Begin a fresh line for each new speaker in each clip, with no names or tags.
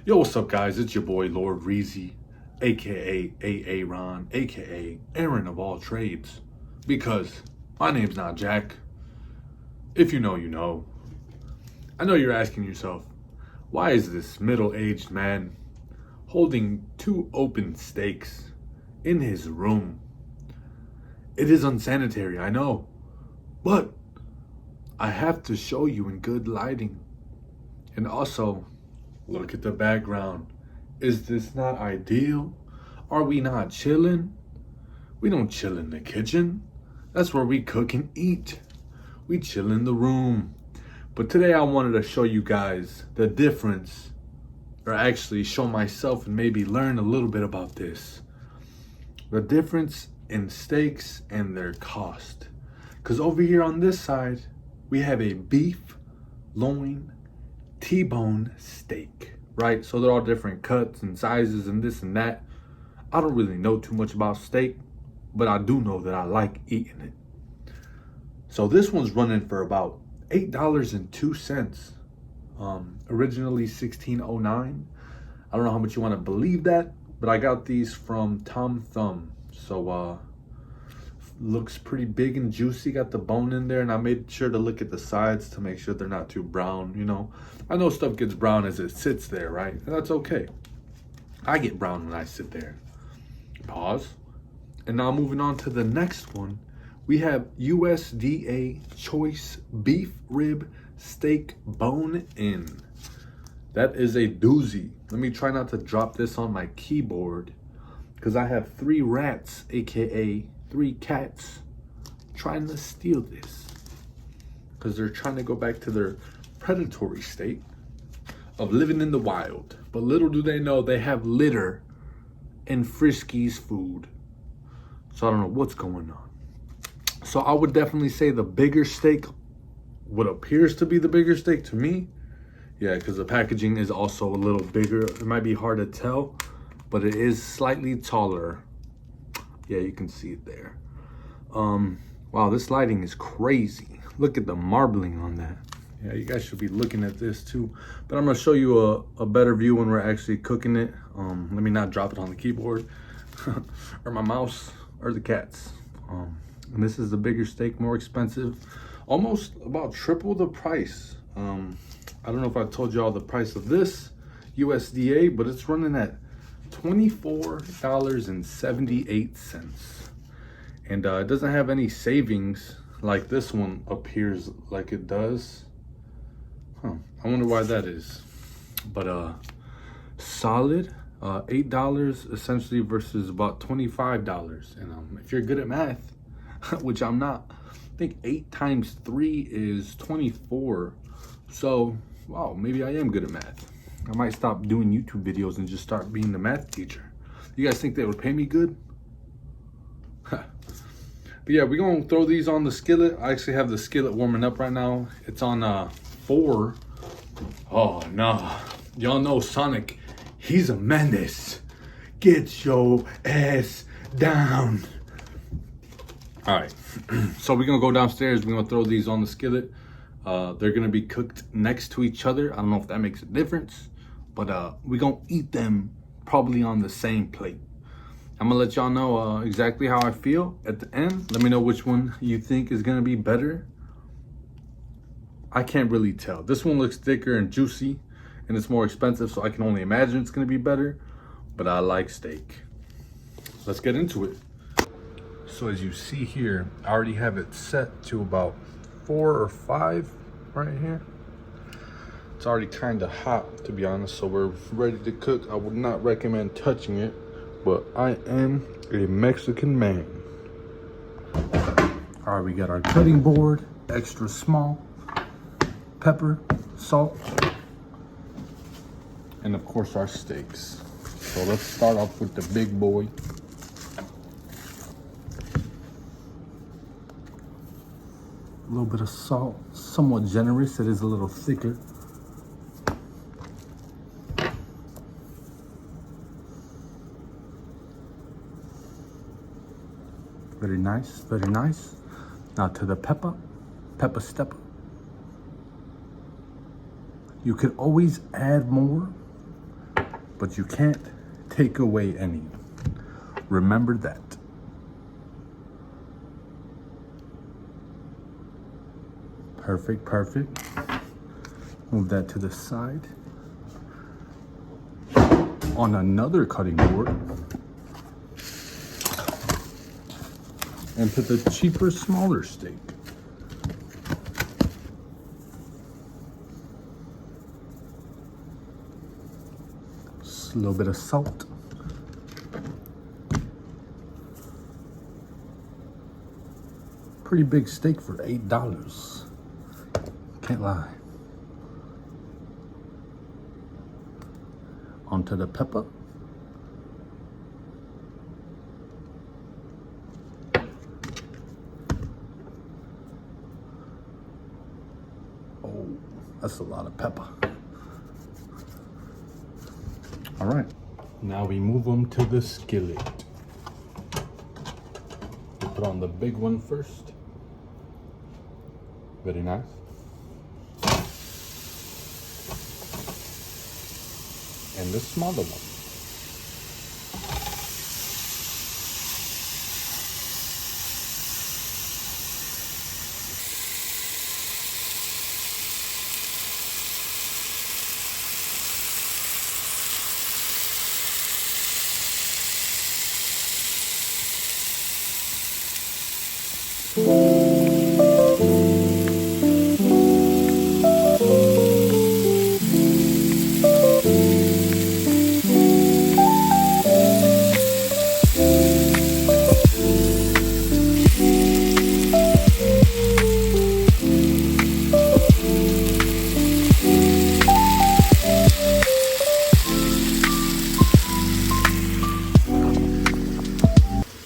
Yo, what's up, guys? It's your boy, Lord Reezy, aka Aaron, aka Aaron of all trades. Because my name's not Jack. If you know, you know. I know you're asking yourself, why is this middle-aged man holding two open steaks in his room? It is unsanitary, I know, but I have to show you in good lighting. And also, look at the background. Is this not ideal? Are we not chilling? We don't chill in the kitchen. That's where we cook and eat. We chill in the room. But today I wanted to show you guys the difference, or actually show myself and maybe learn a little bit about this. The difference in steaks and their cost. Because over here on this side, we have a beef loin T-bone steak, right? So they're all different cuts and sizes and this and that. I don't really know too much about steak, but I do know that I like eating it. So this one's running for about $8.02. Originally $16.09. I don't know how much you want to believe that, but I got these from Tom Thumb. So looks pretty big and juicy, got the bone in there, and I made sure to look at the sides to make sure they're not too brown. You know, I know stuff gets brown as it sits there, right? And that's okay. I get brown when I sit there. Pause. And now moving on to the next one, we have USDA choice beef rib steak bone in. That is a doozy. Let me try not to drop this on my keyboard because I have 3 rats, aka 3 cats, trying to steal this because they're trying to go back to their predatory state of living in the wild. But little do they know they have litter in Frisky's food. So I don't know what's going on. So I would definitely say the bigger steak, what appears to be the bigger steak to me. Yeah, because the packaging is also a little bigger. It might be hard to tell, but it is slightly taller. Yeah, you can see it there. Wow, this lighting is crazy. Look at the marbling on that. Yeah, you guys should be looking at this too. But I'm gonna show you a better view when we're actually cooking it. Let me not drop it on the keyboard or my mouse or the cats. And this is the bigger steak, more expensive, almost about triple the price. I don't know if I told you all the price of this USDA, but it's running at $24.78. And it doesn't have any savings like this one appears like it does. I wonder why that is. But solid $8 essentially versus about $25. And if you're good at math, which I'm not, I think 8 times 3 is 24. So wow, maybe I am good at math. I might stop doing YouTube videos and just start being the math teacher. You guys think they would pay me good? But yeah, we're gonna throw these on the skillet. I actually have the skillet warming up right now. It's on 4. Oh nah, y'all know Sonic, he's a menace. Get your ass down. All right, so we're gonna go downstairs. We're gonna throw these on the skillet. They're gonna be cooked next to each other. I don't know if that makes a difference, but we're gonna eat them probably on the same plate. I'm gonna let y'all know exactly how I feel at the end. Let me know which one you think is gonna be better. I can't really tell. This one looks thicker and juicy, and it's more expensive, so I can only imagine it's gonna be better, but I like steak. Let's get into it. So as you see here, I already have it set to about 4 or 5 right here. It's already kind of hot, to be honest, so we're ready to cook. I would not recommend touching it, but I am a Mexican man. All right, we got our cutting board, extra small, pepper, salt, and of course our steaks. So let's start off with the big boy. A little bit of salt, somewhat generous. It is a little thicker. Very nice, very nice. Now to the pepper stepper. You could always add more, but you can't take away any. Remember that. Perfect, perfect. Move that to the side. On another cutting board, and put the cheaper, smaller steak. Just a little bit of salt. Pretty big steak for $8. Can't lie. Onto the pepper. Oh, that's a lot of pepper. All right, now we move them to the skillet. We put on the big one first. Very nice. And the smaller one.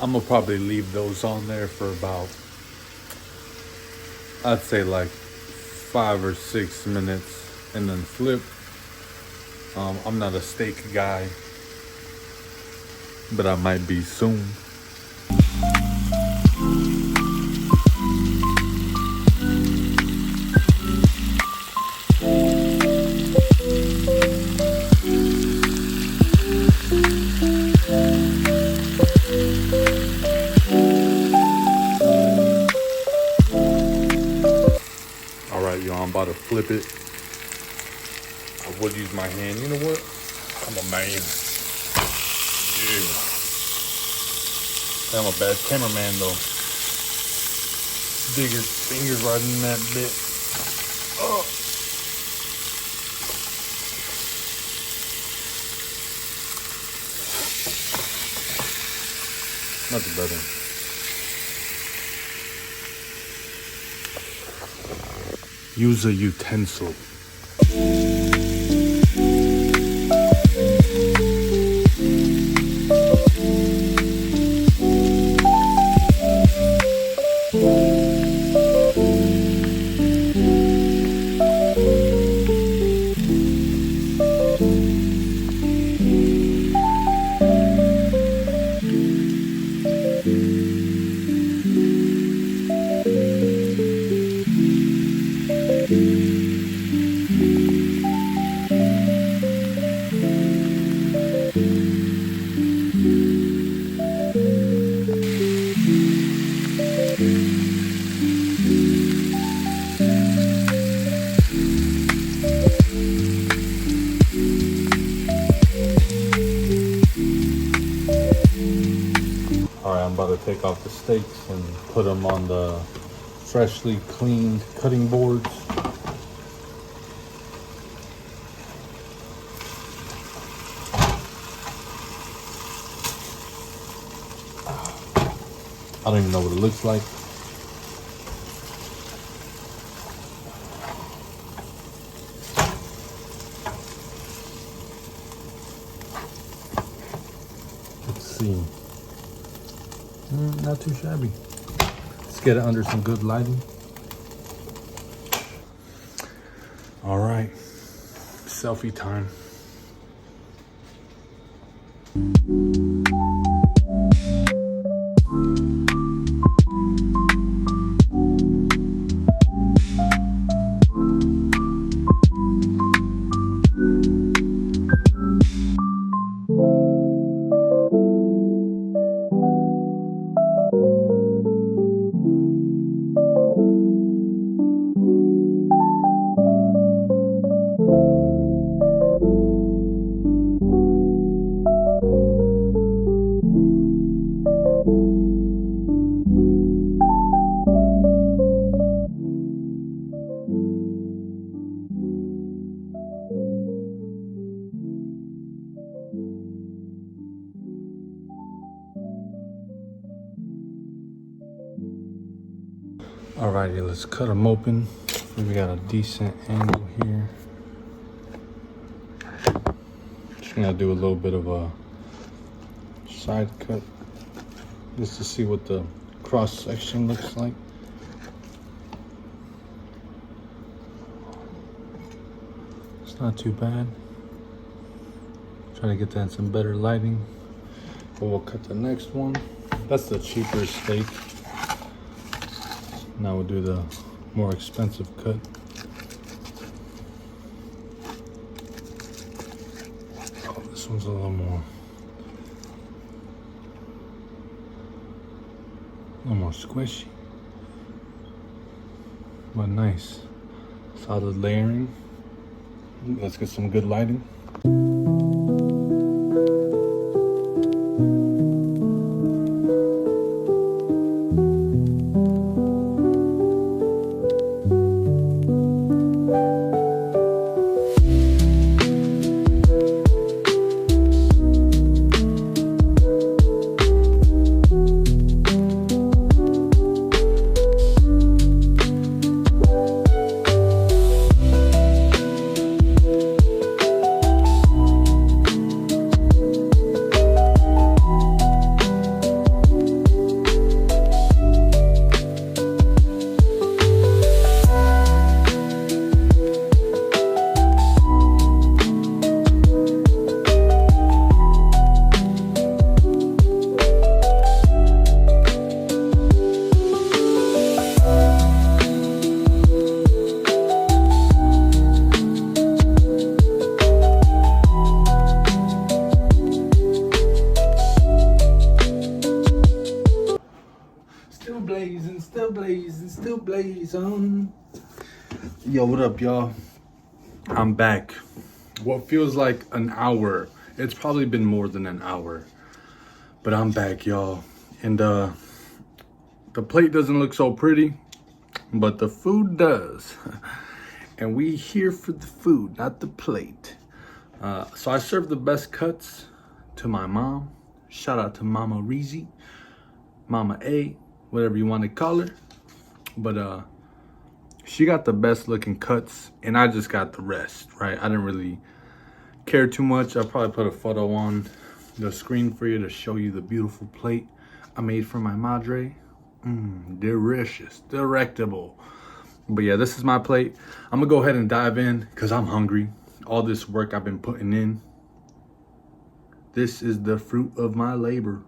I'm gonna probably leave those on there for about, I'd say like 5 or 6 minutes and then flip. I'm not a steak guy, but I might be soon. I'm about to flip it. I would use my hand. You know what? I'm a man. Yeah. I'm a bad cameraman though. Dig your fingers right in that bit. Oh. Much better. Use a utensil. I'm about to take off the steaks and put them on the freshly cleaned cutting boards. I don't even know what it looks like. Let's see. Not too shabby. Let's get it under some good lighting. All right, selfie time. Alrighty, let's cut them open. We got a decent angle here. Just gonna do a little bit of a side cut just to see what the cross section looks like. It's not too bad. Try to get that in some better lighting. But we'll cut the next one. That's the cheaper steak. Now we'll do the more expensive cut. Oh, this one's a little more squishy, but nice. Solid layering. Let's get some good lighting. Still blazing. Yo, what up, y'all? I'm back. What feels like an hour. It's probably been more than an hour, but I'm back, y'all. And the plate doesn't look so pretty, but the food does. And we here for the food, not the plate. So I served the best cuts to my mom. Shout out to Mama Reezy, Mama A, whatever you want to call her. But she got the best looking cuts and I just got the rest, right? I didn't really care too much. I'll probably put a photo on the screen for you to show you the beautiful plate I made for my madre. Delicious, delectable. But yeah, this is my plate. I'm gonna go ahead and dive in because I'm hungry. All this work I've been putting in. This is the fruit of my labor,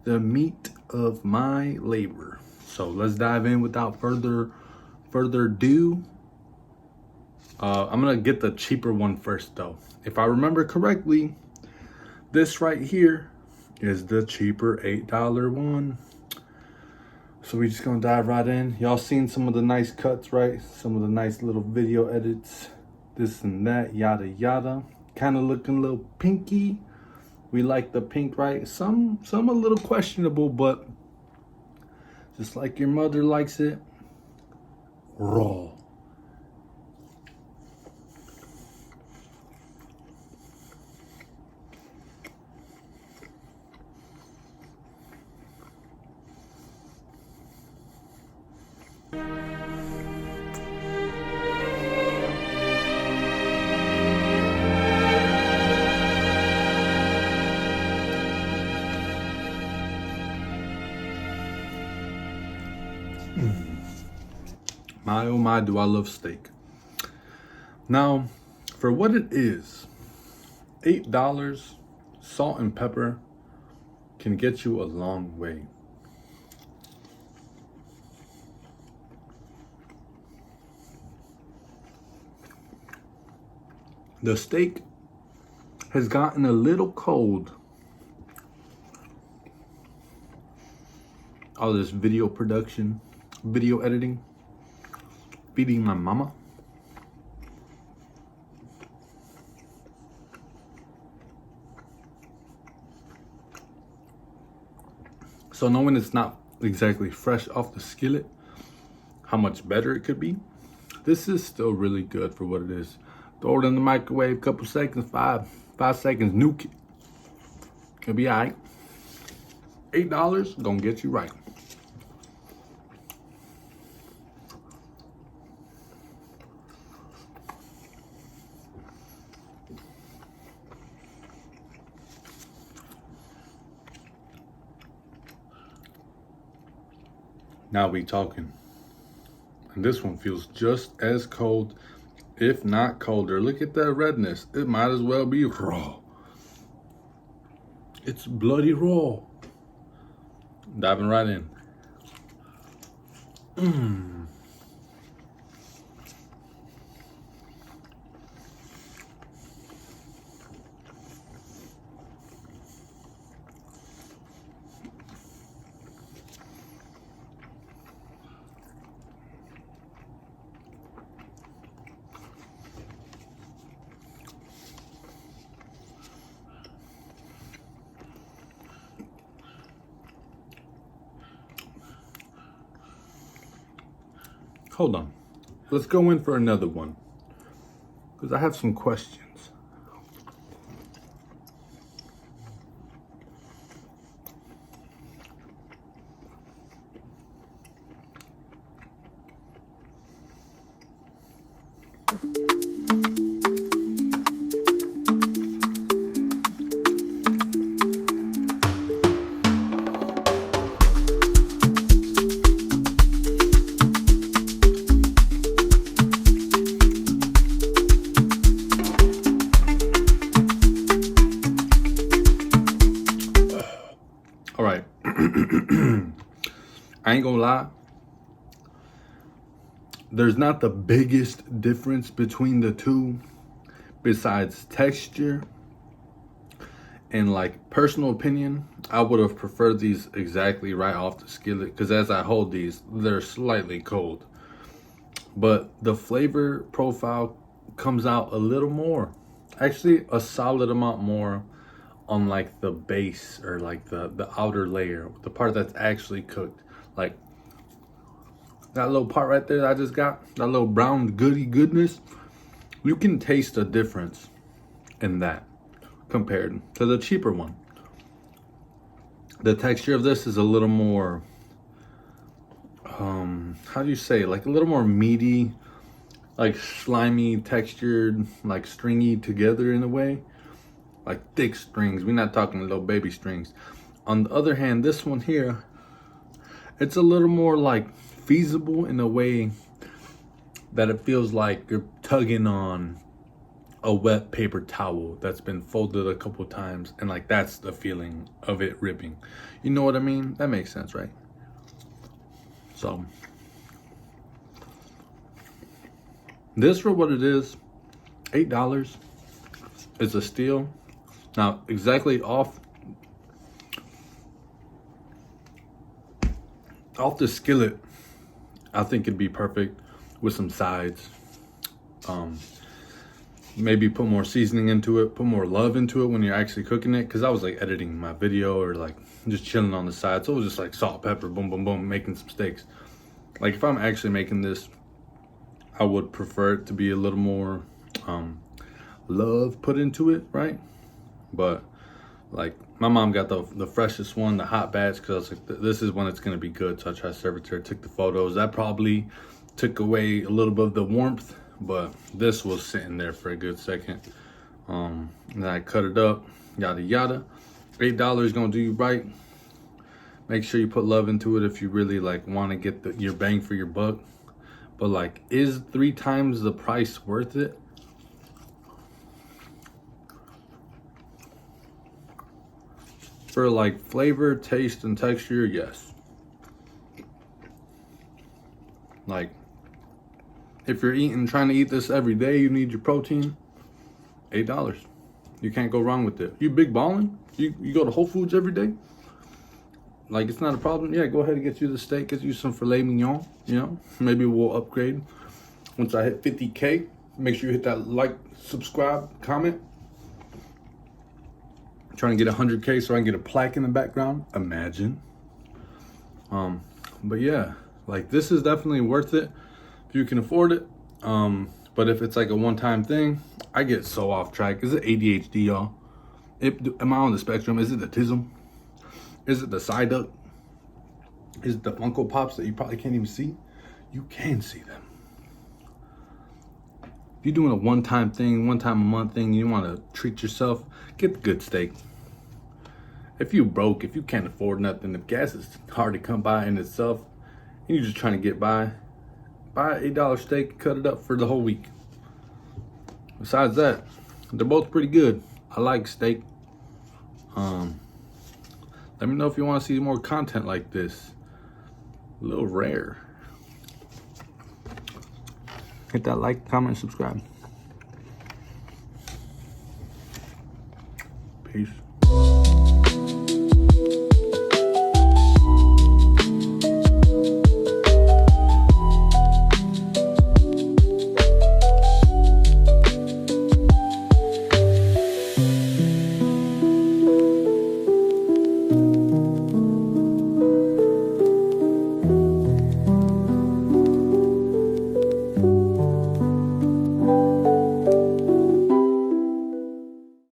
the meat of my labor. So let's dive in without further ado. I'm gonna get the cheaper one first though. If I remember correctly, this right here is the cheaper $8 one. So we're just gonna dive right in. Y'all seen some of the nice cuts, right? Some of the nice little video edits, this and that, yada yada. Kind of looking a little pinky. We like the pink, right? Some a little questionable, but just like your mother likes it, raw. My oh my, do I love steak. Now, for what it is, $8, salt and pepper can get you a long way. The steak has gotten a little cold. All this video production, video editing, feeding my mama. So knowing it's not exactly fresh off the skillet, how much better it could be, this is still really good for what it is. Throw it in the microwave, couple seconds, five seconds, nuke it. It'll be all right. $8 gonna get you right. Now we talking. And this one feels just as cold, if not colder. Look at that redness. It might as well be raw. It's bloody raw. Diving right in. Hold on. Let's go in for another one, because I have some questions. All right. I ain't gonna lie. There's not the biggest difference between the two besides texture and like personal opinion. I would have preferred these exactly right off the skillet, because as I hold these, they're slightly cold. But the flavor profile comes out a little more. Actually, a solid amount more on like the base, or like the outer layer, the part that's actually cooked. Like that little part right there that I just got, that little brown goodness, you can taste a difference in that compared to the cheaper one. The texture of this is a little more, how do you say, like a little more meaty, like slimy textured, like stringy together in a way, like thick strings. We're not talking little baby strings. On the other hand, this one here, it's a little more like feasible in a way that it feels like you're tugging on a wet paper towel that's been folded a couple times, and like that's the feeling of it ripping. You know what I mean? That makes sense, right? So this, for what it is, $8, is a steal. Now, exactly off the skillet, I think it'd be perfect with some sides. Maybe put more seasoning into it, put more love into it when you're actually cooking it. Because I was like editing my video or like just chilling on the side, so it was just like salt, pepper, boom, boom, boom, making some steaks. Like if I'm actually making this, I would prefer it to be a little more love put into it, right? But like my mom got the freshest one, the hot batch, because I was like, this is when it's gonna be good. So I tried to serve it to her, took the photos. That probably took away a little bit of the warmth, but this was sitting there for a good second. And then I cut it up, yada yada. $8 gonna do you right. Make sure you put love into it if you really like want to get your bang for your buck. But like, is 3 times the price worth it? For like flavor, taste, and texture, yes. Like, if you're trying to eat this every day, you need your protein, $8. You can't go wrong with it. You big ballin'? You go to Whole Foods every day? Like, it's not a problem. Yeah, go ahead and get you the steak, get you some filet mignon, you know? Maybe we'll upgrade once I hit 50K. Make sure you hit that like, subscribe, comment. I'm trying to get 100K so I can get a plaque in the background. Imagine. But yeah, like this is definitely worth it if you can afford it. But if it's like a one-time thing, I get so off track. Is it ADHD, y'all? Am I on the spectrum? Is it autism? Is it the side duck? Is it the Funko Pops that you probably can't even see? You can see them. If you're doing a one-time thing, one-time a month thing, you want to treat yourself, get the good steak. If you broke, if you can't afford nothing, if gas is hard to come by in itself, you're just trying to get by, buy an $8 steak, cut it up for the whole week. Besides that, they're both pretty good. I like steak. Let me know if you want to see more content like this. A little rare. Hit that like, comment, subscribe. Peace.